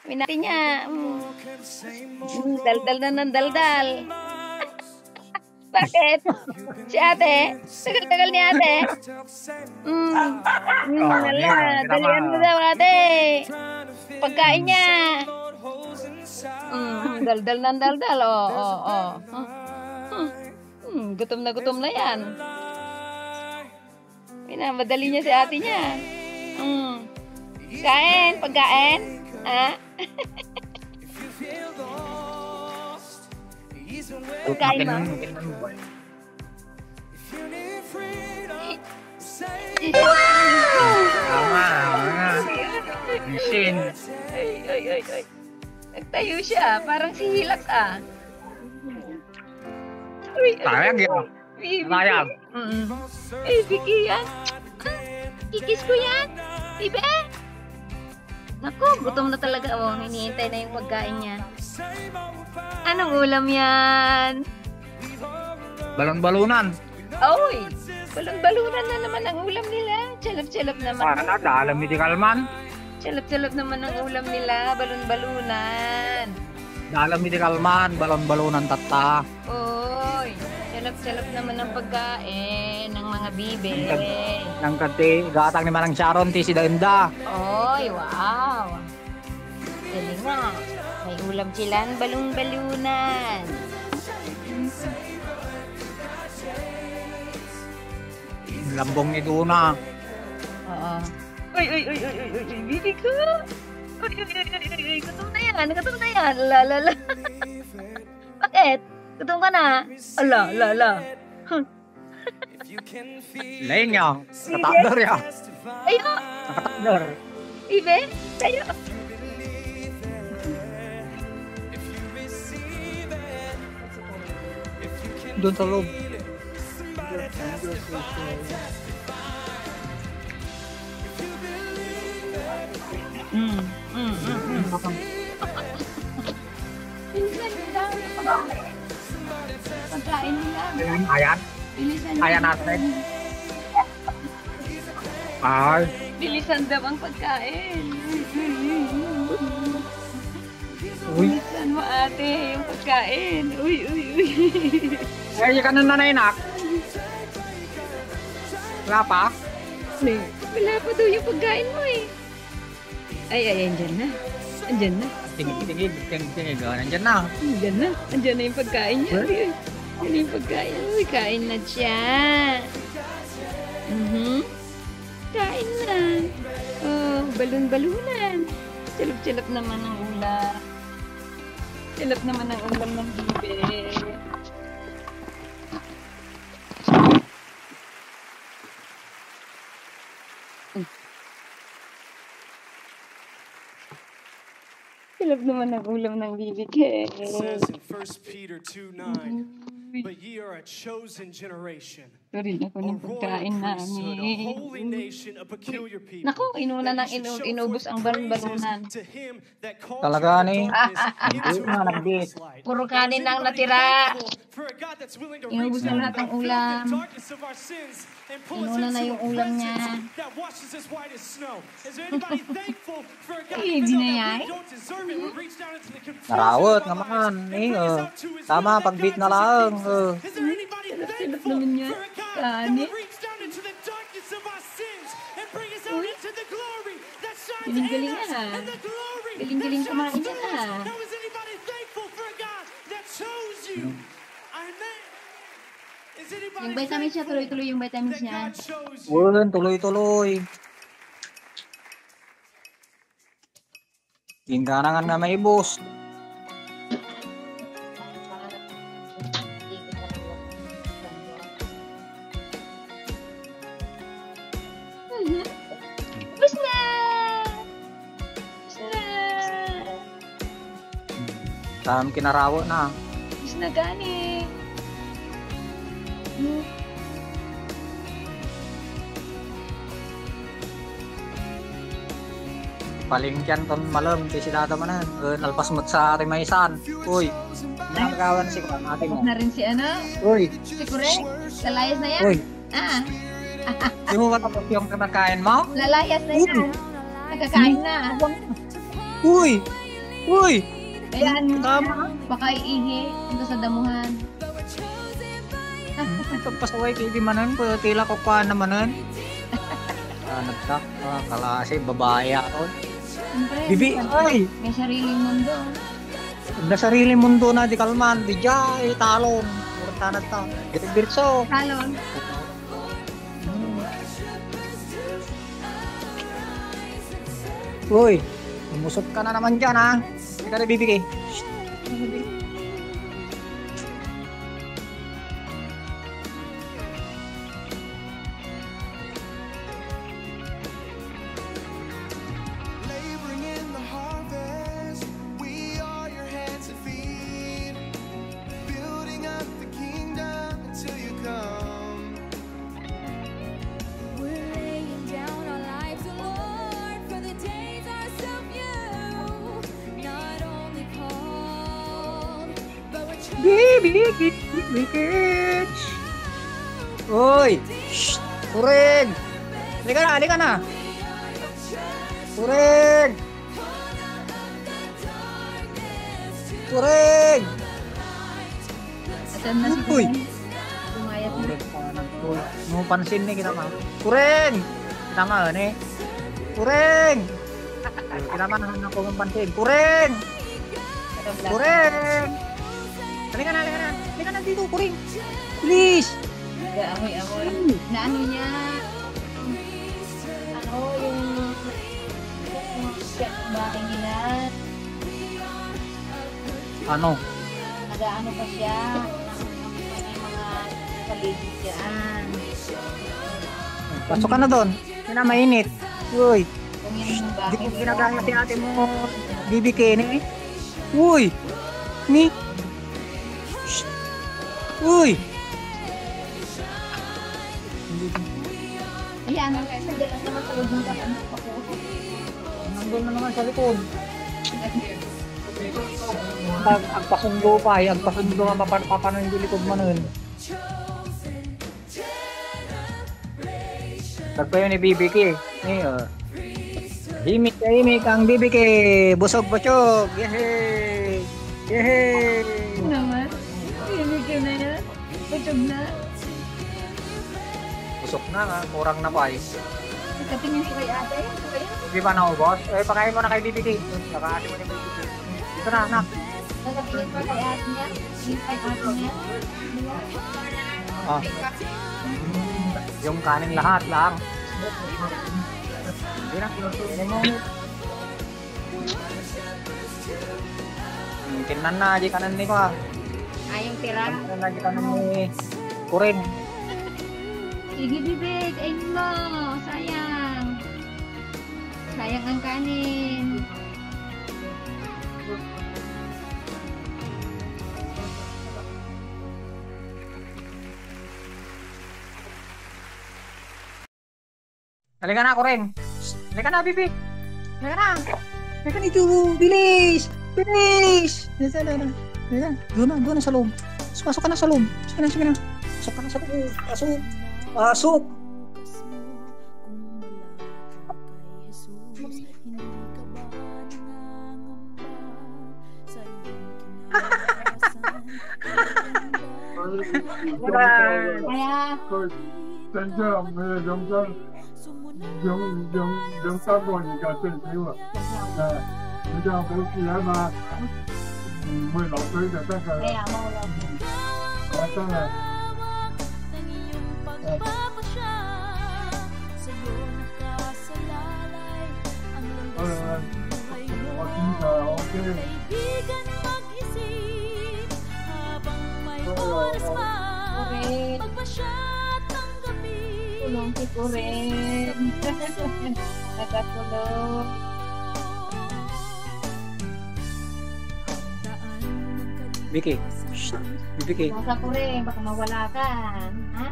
Minati niya. Daldal na ng daldal. Bakit? Si ate? Tagal-tagal ni ate? Wala. Dalian mo daw ate. Pagkain niya. Daldal ng daldal. Gutom na yan. Minamadali niya si ate niya. Kain, pagkain. Pagkain mo. Tama. Misin. Ay. Nagtayo siya. Parang si Hilux Tayag yan. Tayag. Vicky yan. Kikis ko yan. Ibe. Naku, gutom na talaga. Hinihintay na yung pagkain niya. Anong ulam yan? Balon-balunan. Oy, balon-balunan na naman ang ulam nila. Chalap-chalap naman. Para dalam ni Kalman. Chalap-chalap naman ang ulam nila. Balon-balunan. Dalam ni Kalman, balon-balunan tata. Oy, chalap-chalap naman ang pagkain ng mga bibe. Nang kati, gatang ni Manang Sharon, ti si Daenda. Oy, wow. Galing nga. May ulam silang balong-balunan. Lambong ni Duna. Oo. Uy, bibi ko. Uy, gutom na yan. La. Bakit? Gutom ka na? Ala. Lain niya. Katador ya. Ayo. Katador. Ibe, tayo. Doon sa loob. Pagkain nila. Ayan. Ayan natin. Ay. Bilisan daw ang pagkain. Uy. Bilisan mo ate yung pagkain. Uy. Ay, ka na nanay-nak. Wala pa? Wala pa daw yung pagkain mo eh. Ay, andyan na. Tingig. Nandyan na. Andyan na yung pagkain niya. Andyan na yung pagkain. Uy, kain na siya. Kain na. Oh, balon-balunan. Chalap-chalap naman ang ulam. Chalap naman ang ulam ng bibe. Chalap naman ang ulam ng bibe. It says in 1 Peter 2:9, but ye are a chosen generation, Ito rin ako a ng royal pagkain priesthood, a namin. holy nation, a peculiar people. Naku, inuna that nang ye should show inubos forth ang praises balon-balunan. to him that called Talaga you ni. out of darkness into Nagbit. his light. Puro Now, kanin is ang anybody natira. thankful for a God that's willing to Inubos reach na down lahat into ng the filth ulam. and darkness of our sins and pull us Inuna na into yung a ulam niya. presence that washes us white as snow? Is there anybody thankful for a God Ay, even di though na that yan. we don't deserve it, we reach down into the confusion Narawat of our naman. lives and bring us out to his Tama, will that pagbit guides na us and lang. keeps us? Is there anybody Sarap thankful naman niya. for a God that Kanin. would reach down into the darkness of our sins and bring us out into the glory that shines in Galing-galing us niya. and the glory Galing-galing that shines kumain through niya. us? Now, is anybody thankful for a God that chose you? Amen. Is anybody Yung vitamins niya, thankful tuloy-tuloy yung vitamins that niya. God chose you? Wala, tuloy-tuloy. Tingganangan na may bus. Tapos na! Saan kinarawo na. Tapos na gani. Palingkyan ton malam, di sila tamanan. Nalpas mo sa ating maisan. Uy, nakakawan si kuwan natin mo. Tapos na rin si ano? Uy, Si Kure? Lalayas na yan? uy, Ah, di mo ba tapos yung kinakain mo? lalayas na yan. Nagkakain na. Uy, Uy! Ayan, Tama. baka iihi. Ito sa damuhan. Pagpasaway kay di manan ko tila ko pa namanan. Nagtak kalase babae ako. Siyempre, Bibi ay may sariling mundo. na sarili mundo na di kalman di jay talon. Tanad ta. Birso. Talon. Uy, umusot ka na naman dyan ha. Hindi ka na bibigay. Shh. Laboring in the harvest, we are your hands and feet, building up the kingdom until you come. We're laying down our lives, oh Lord, for the days are so few. Not only called, but we're Bibigit. Uy. Shh. Kuring. Halika na, halika na. Kuring. Kuring. Asan na si Uy. Kuring? Tumayat na. Mau pansin nih kita mah. Kuring. Kita mah nih. Kuring. Kita mah aku pansin. Kuring. Kuring. Halika na, halika na. Halika na dito, kuring. Please. Amoy-amoy. Na ano niya? Ano yung bahay nila? Ano? Nag-ano pa siya? May mga paligid dyan. Pasok ka na doon. Hindi na mainit. Uy. Kung yan yung Di bahay ko nila. ginagaya si ate mo. BBK ni. Uy. Ni. Shh. Uy. Ayan, ang kasi dyan lang naman sa loob ng kapan ako. Nandun na naman sa likod. Agpasundo pa eh. Agpasundo nga mapapanan yung likod mo nun. Tagpa yun ni BBK. Himik ang BBK. Busog basyog. Yehey. Yehey. Ano naman? Hindi ka na yan. Pagod na. Busog na nga. Kurang na pa eh. Katingin ko kay ate. Hindi pa naubos? Pakain mo na kay BBK. Pakain mo ni BBK. Dito na, anak. Nakatingin pa kay ate niya. Yung kay ate niya. Ah. Yung kanin lahat lang. Hindi na. Hindi mo. Kinan na, di kanan ni ko ah. Ayong tira. Kinan na, di kanan ni Kuring. Sige, bibig. Ayun mo. Sayang. Sayang ang kanin. Halika na, Kuring. Halika na, Bibi. Halika na. Halika dito. Bilis. Bilis. Halika na. Halika. Doon na sa loob. Pasok ka na sa loob. Sige na, sige na. Pasok ka na sa loob. Pasok. Pasok. Kaya, 真正没有人当过你个真朋友，你这样不自然吗？为老师的这个， kaya mo lang. 当然， ng iyong pagpapasya. Sa'yo nakasalalay ang landas ng buhay mo. 我听着 OK， Kaibigan mag-isip habang may oras pa. Correct. Pagpasya tanggapin. Tulong si Kuring. Nagkatulong. Biki. Shh. Bibiki. Nasa Kuring, baka mawala ka. Ha?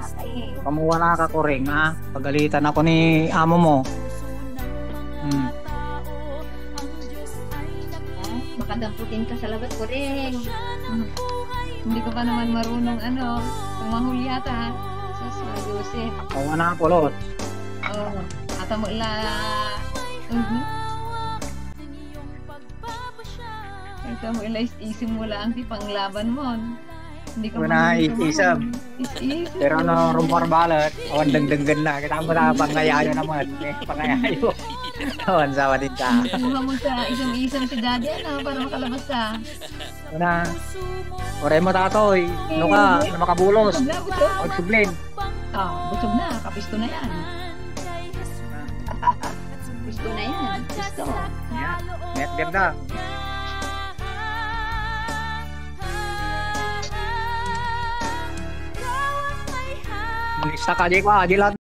Ate. Pamuwala ka, Kuring, ha? Pagalitan ako ni amo mo. Hmm. Ha? Baka damputin ka sa labas, Kuring. Hindi ka pa naman marunong tumahol yata. Sus, Joseph. Ang anak, kulot. Oh, ata mo ila. Ito mo isim mo lang ti panglaban mo. Hindi ka Una, isam. Is-isam. Pero ano, rumpar balot. Awan dagdagan na. Kita mo na pangayayo naman. Pangayayo. Awan sama din ka. Kuha mo sa isam-isam si daddy, ano, para makalabas ka. Una, oray mo tatoy. Ano ka? Ano makabulos? Busog na, busog. Pagsublin. Busog na, kapisto na yan. Gusto na yan, gusto. Yan. Net ganda. Lista ka, di ko. Di lahat